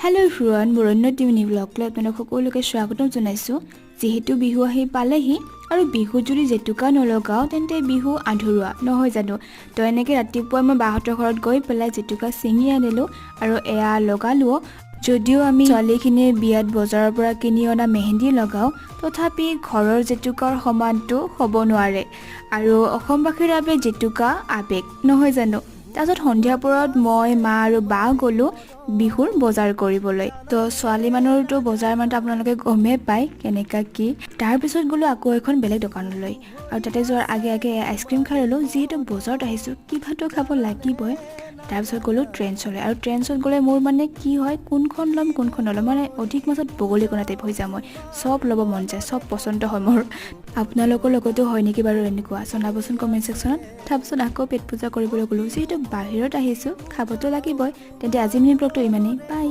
Hello' everyone, মোৰ অন্য TV ব্লগলৈ আপোনালোক সকলোকে স্বাগতম জনাইছোঁ। যিহেতু বিহু আহি পালেহি আৰু বিহুত যদি জেতুকা নলগাওঁ তেন্তে বিহু আধৰুৱা নহয় জানো। তো এনেকৈ ৰাতিপুৱাই মই বাহঁতৰ ঘৰত গৈ পেলাই জেতুকা ছিঙি আনিলোঁ আৰু এয়া লগালোঁ। যদিও আমি ছোৱালীখিনিয়ে বিয়াত বজাৰৰ পৰা কিনি অনা মেহেন্দি লগাওঁ, তথাপি ঘৰৰ জেতুকাৰ সমানটো হ'ব নোৱাৰে। আৰু অসমবাসীৰ বাবে জেতুকা আৱেগ নহয় জানো। তাৰপিছত সন্ধিয়া পৰত মই মা আৰু বা গ'লোঁ বিহুৰ বজাৰ কৰিবলৈ। তো ছোৱালী মানুহৰতো বজাৰ মানে আপোনালোকে গমেই পায় কেনেকুৱা কি। তাৰপিছত গ'লোঁ আকৌ এখন বেলেগ দোকানলৈ আৰু তাতে যোৱাৰ আগে আগে আইচক্ৰীম খাই ল'লোঁ। যিহেতু বজাৰত আহিছোঁ কিবাটো খাব লাগিবই। তাৰপিছত গ'লোঁ ট্ৰেন্সলৈ, আৰু ট্ৰেন্সত গ'লে মোৰ মানে কি হয়, কোনখন ল'ম কোনখন নল'ম, মানে অধিক মাজত বগলী কণা টাইপ হৈ যাওঁ মই। চব ল'ব মন যায়, চব পচন্দ হয় মোৰ। আপোনালোকৰ লগতো হয় নেকি বাৰু এনেকুৱা? জনাবচোন কমেণ্ট ছেকশ্যনত। তাৰপিছত আকৌ পেট পূজা কৰিবলৈ গ'লোঁ। যিহেতু বাহিৰত আহিছোঁ খাবতো লাগিবই। তেন্তে আজি মিনি ব্লগটো ইমানেই, বাই।